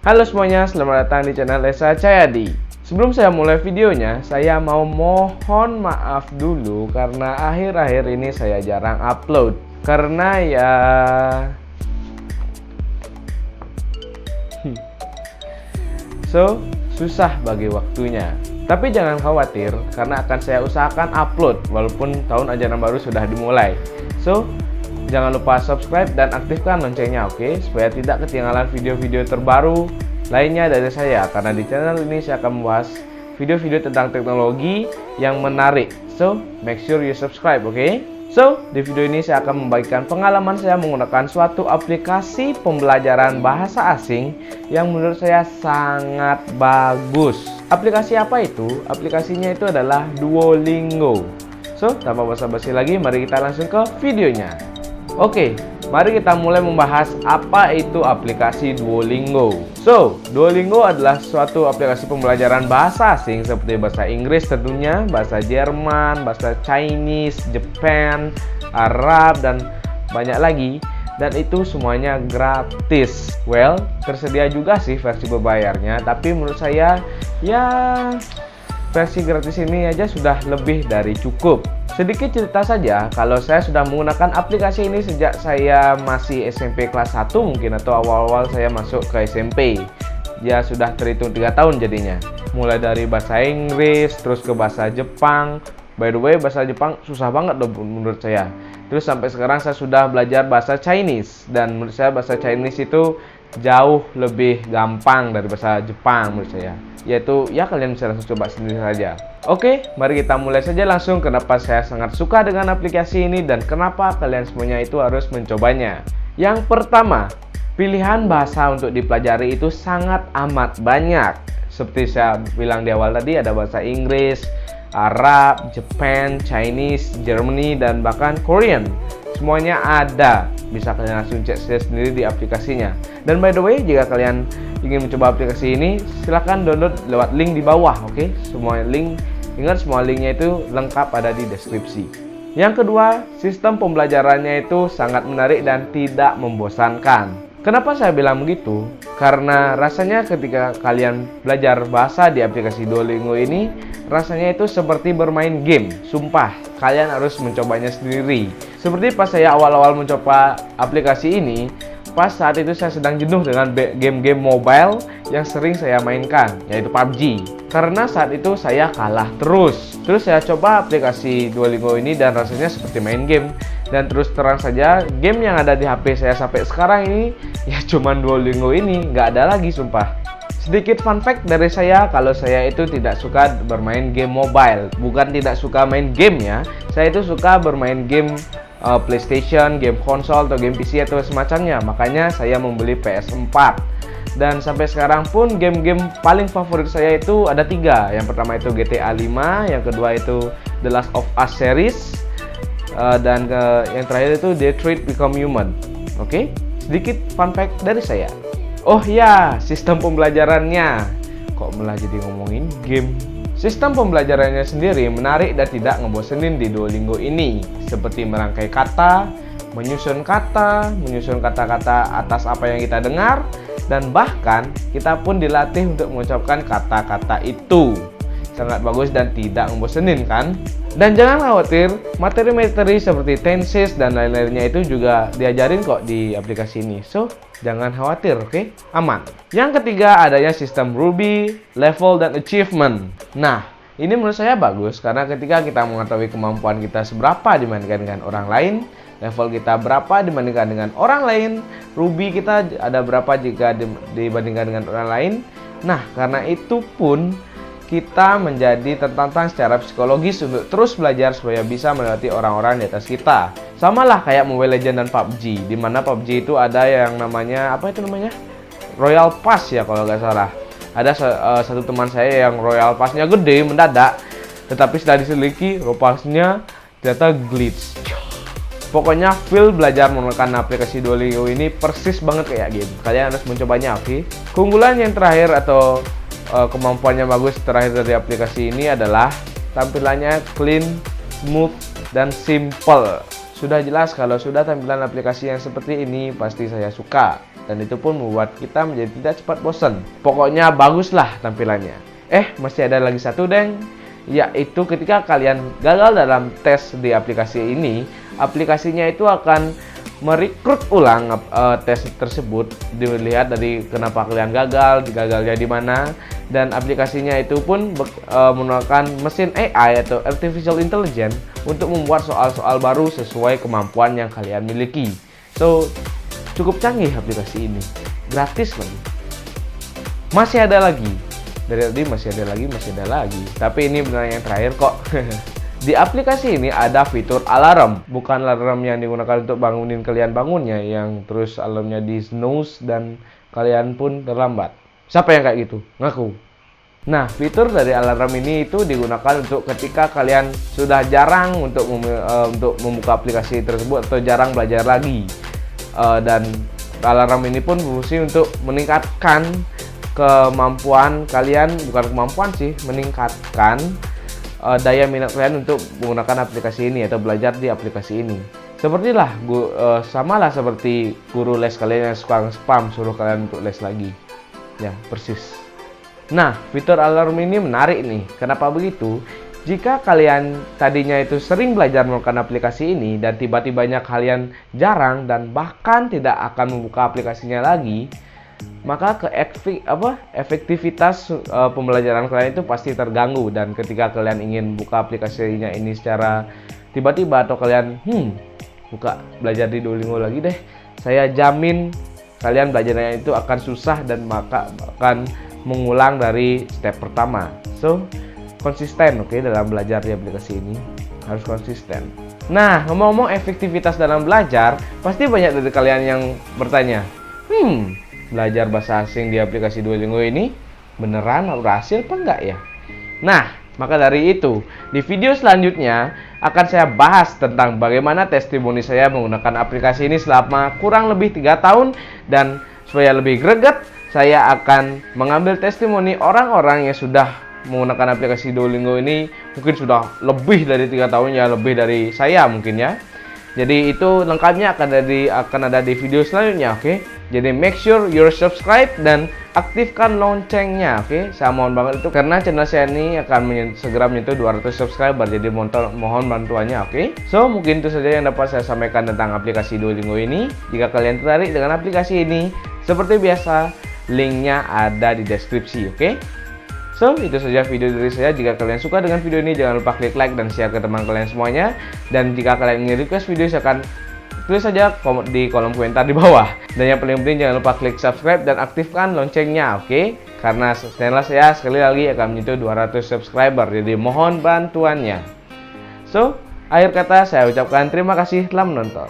Halo semuanya, selamat datang di channel Esa Cahyadi. Sebelum saya mulai videonya, saya mau mohon maaf dulu karena akhir-akhir ini saya jarang upload. Karena ya susah bagi waktunya. Tapi jangan khawatir karena akan saya usahakan upload walaupun tahun ajaran baru sudah dimulai. Jangan lupa subscribe dan aktifkan loncengnya, oke? Supaya tidak ketinggalan video-video terbaru lainnya dari saya. Karena di channel ini saya akan membahas video-video tentang teknologi yang menarik. Make sure you subscribe, oke? Di video ini saya akan membagikan pengalaman saya menggunakan suatu aplikasi pembelajaran bahasa asing yang menurut saya sangat bagus. Aplikasi apa itu? Aplikasinya itu adalah Duolingo. Tanpa basa-basi lagi, mari kita langsung ke videonya. Oke, mari kita mulai membahas apa itu aplikasi Duolingo. Duolingo adalah suatu aplikasi pembelajaran bahasa asing seperti bahasa Inggris tentunya, bahasa Jerman, bahasa Chinese, Jepang, Arab, dan banyak lagi. Dan itu semuanya gratis. Tersedia juga sih versi berbayarnya, tapi menurut saya ya versi gratis ini aja sudah lebih dari cukup. Sedikit cerita saja, kalau saya sudah menggunakan aplikasi ini sejak saya masih SMP kelas 1 mungkin, atau awal-awal saya masuk ke SMP. Ya sudah terhitung 3 tahun jadinya. Mulai dari bahasa Inggris, terus ke bahasa Jepang. By the way, bahasa Jepang susah banget loh menurut saya. Terus sampai sekarang saya sudah belajar bahasa Chinese. Dan menurut saya bahasa Chinese itu jauh lebih gampang dari bahasa Jepang menurut saya. Yaitu ya kalian bisa langsung coba sendiri saja. Oke, mari kita mulai saja langsung kenapa saya sangat suka dengan aplikasi ini dan kenapa kalian semuanya itu harus mencobanya. Yang pertama, pilihan bahasa untuk dipelajari itu sangat amat banyak. Seperti saya bilang di awal tadi, ada bahasa Inggris, Arab, Jepang, Chinese, Germany, dan bahkan Korean. Semuanya ada, bisa kalian langsung cek sendiri di aplikasinya. Dan by the way, jika kalian ingin mencoba aplikasi ini, silahkan download lewat link di bawah, oke? Semua link, ingat semua linknya itu lengkap ada di deskripsi. Yang kedua, sistem pembelajarannya itu sangat menarik dan tidak membosankan. Kenapa saya bilang begitu? Karena rasanya ketika kalian belajar bahasa di aplikasi Duolingo ini, rasanya itu seperti bermain game. Sumpah, kalian harus mencobanya sendiri. Seperti pas saya awal-awal mencoba aplikasi ini, pas saat itu saya sedang jenuh dengan game-game mobile yang sering saya mainkan, yaitu PUBG. Karena saat itu saya kalah terus. Terus saya coba aplikasi Duolingo ini dan rasanya seperti main game. Dan terus terang saja, game yang ada di HP saya sampai sekarang ini ya cuman Duolingo ini, nggak ada lagi sumpah. Sedikit fun fact dari saya, kalau saya itu tidak suka bermain game mobile. Bukan tidak suka main game ya, saya itu suka bermain game PlayStation, game konsol, atau game PC atau semacamnya. Makanya saya membeli PS4. Dan sampai sekarang pun game-game paling favorit saya itu ada 3. Yang pertama itu GTA 5, yang kedua itu The Last of Us series, dan yang terakhir itu Detroit Become Human. Oke, sedikit fun fact dari saya. Oh ya, sistem pembelajarannya. Kok malah jadi ngomongin game? Sistem pembelajarannya sendiri menarik dan tidak ngebosenin di Duolingo ini. Seperti merangkai kata, menyusun kata-kata atas apa yang kita dengar, dan bahkan kita pun dilatih untuk mengucapkan kata-kata itu. Sangat bagus dan tidak membosenin kan? Dan jangan khawatir, materi-materi seperti tenses dan lain-lainnya itu juga diajarin kok di aplikasi ini. Jangan khawatir, oke? Aman. Yang ketiga, adanya sistem Ruby, level, dan achievement. Nah, ini menurut saya bagus karena ketika kita mengetahui kemampuan kita seberapa dibandingkan dengan orang lain, level kita berapa dibandingkan dengan orang lain, Ruby kita ada berapa jika dibandingkan dengan orang lain. Nah, karena itu pun kita menjadi tertantang secara psikologis untuk terus belajar supaya bisa melewati orang-orang di atas kita. Sama lah kayak Mobile Legends dan PUBG, di mana PUBG itu ada yang namanya, apa itu namanya? Royal Pass ya kalau nggak salah. Ada satu teman saya yang Royal Pass-nya gede, mendadak. Tetapi setelah diselidiki, Royal Pass-nya ternyata glitch. Pokoknya feel belajar menggunakan aplikasi Duolingo ini persis banget kayak game. Kalian harus mencobanya, oke? Keunggulan yang terakhir atau kemampuannya bagus terakhir dari aplikasi ini adalah tampilannya clean, smooth, dan simple. Sudah jelas kalau sudah tampilan aplikasi yang seperti ini pasti saya suka. dan itu pun membuat kita menjadi tidak cepat bosan. Pokoknya baguslah tampilannya. Masih ada lagi satu deng, yaitu ketika kalian gagal dalam tes di aplikasi ini, aplikasinya itu akan merekrut ulang tes tersebut, dilihat dari kenapa kalian gagalnya di mana, dan aplikasinya itu pun menggunakan mesin AI atau artificial intelligence untuk membuat soal-soal baru sesuai kemampuan yang kalian miliki. So, cukup canggih aplikasi ini, gratis lagi. Masih ada lagi, dari tadi masih ada lagi, tapi ini benar yang terakhir kok. Di aplikasi ini ada fitur alarm, bukan alarm yang digunakan untuk bangunin kalian bangunnya, yang terus alarmnya di snooze dan kalian pun terlambat. Siapa yang kayak gitu? Ngaku. Nah, fitur dari alarm ini itu digunakan untuk ketika kalian sudah jarang untuk membuka aplikasi tersebut atau jarang belajar lagi. Dan alarm ini pun berfungsi untuk meningkatkan kemampuan kalian, bukan kemampuan sih, meningkatkan daya minat kalian untuk menggunakan aplikasi ini atau belajar di aplikasi ini. Samalah seperti guru les kalian yang suka spam suruh kalian untuk les lagi. Ya, persis. Nah, fitur alarm ini menarik nih. Kenapa begitu? Jika kalian tadinya itu sering belajar menggunakan aplikasi ini dan tiba-tibanya kalian jarang dan bahkan tidak akan membuka aplikasinya lagi, maka efektivitas pembelajaran kalian itu pasti terganggu. Dan ketika kalian ingin buka aplikasinya ini secara tiba-tiba, atau kalian buka belajar di Duolingo lagi deh, saya jamin kalian belajarnya itu akan susah dan maka akan mengulang dari step pertama. So, konsisten dalam belajar di aplikasi ini, harus konsisten. Nah, ngomong-ngomong efektivitas dalam belajar, pasti banyak dari kalian yang bertanya, belajar bahasa asing di aplikasi Duolingo ini beneran berhasil apa enggak ya? Nah, maka dari itu, di video selanjutnya akan saya bahas tentang bagaimana testimoni saya menggunakan aplikasi ini selama kurang lebih 3 tahun. Dan supaya lebih greget, saya akan mengambil testimoni orang-orang yang sudah menggunakan aplikasi Duolingo ini mungkin sudah lebih dari 3 tahun ya, lebih dari saya mungkin ya. Jadi itu lengkapnya akan ada di video selanjutnya, oke? Jadi make sure you're subscribe dan aktifkan loncengnya, oke? Saya mohon banget itu karena channel saya ini akan segera menyentuh 200 subscriber. Jadi mohon bantuannya, oke? So, mungkin itu saja yang dapat saya sampaikan tentang aplikasi Duolingo ini. Jika kalian tertarik dengan aplikasi ini, seperti biasa, linknya ada di deskripsi, oke? So, itu saja video dari saya. Jika kalian suka dengan video ini, jangan lupa klik like dan share ke teman kalian semuanya. Dan jika kalian ingin request video, silahkan tulis saja di kolom komentar di bawah. Dan yang paling penting, jangan lupa klik subscribe dan aktifkan loncengnya, oke? Karena channel saya sekali lagi akan menyentuh 200 subscriber, jadi mohon bantuannya. So, akhir kata saya ucapkan terima kasih telah menonton.